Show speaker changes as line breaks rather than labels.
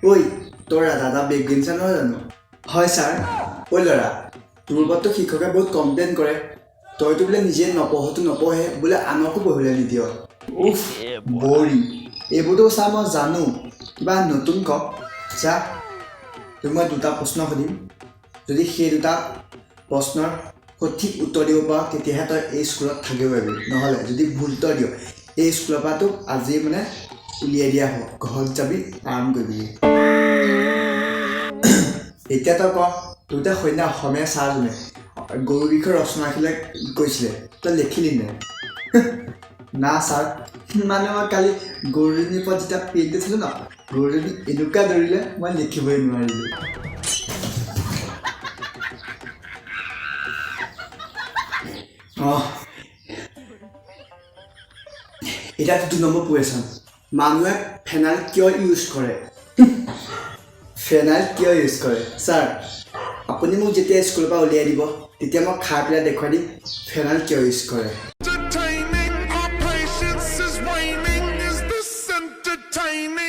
ঐ তোৰ দাদা বেগ গেইনছা নহয় জানো হয় ছাৰ ঐ ল'ৰা তোৰ ওপৰততো শিক্ষকে বহুত কমপ্লেইন কৰে তইতো বোলে নিজে নপঢ়তো নপঢ়ে বোলে আনকো পঢ়িবলৈ নিদিয় উফ বৰি এইবোৰতো ছাৰ মই জানো কিবা নতুন ক চা তোক মই দুটা প্ৰশ্ন সুধিম যদি সেই দুটা প্ৰশ্নৰ সঠিক উত্তৰ দিব পাৰ তেতিয়াহে তই এই স্কুলত থাকিব পাৰিবি নহ'লে যদি ভুল উত্তৰ দিয় এই স্কুলৰ পৰা তোক আজি মানে উলিয়াই দিয়া হ'ব ঘৰত যাবি আৰাম কৰিবি এতিয়া তই ক তোৰ এতিয়া সৈন্য অসমীয়া ছাৰজনে গৰুৰ বিষয়ে ৰচনা কৈছিলে তই লিখিলি নে না ছাৰ মানে মই কালি গৰুজনীৰ ওপৰত যেতিয়া পেইণ্ট দিছিলোঁ ন গৰুজনী এনেকুৱা দৌৰিলে মই লিখিবই নোৱাৰিলোঁ এতিয়া 2 নম্বৰ কুৱেশ্যন মানুহে ফেনাইল কিয় ইউজ কৰে ফেনাইল কিয় ইউজ কৰে ছাৰ আপুনি মোক যেতিয়া স্কুলৰ পৰা উলিয়াই দিব তেতিয়া মই খাই পেলাই দেখুৱাই দিম ফেনাইল কিয় ইউজ কৰে
Entertaining, our patience is waning. Is this entertaining?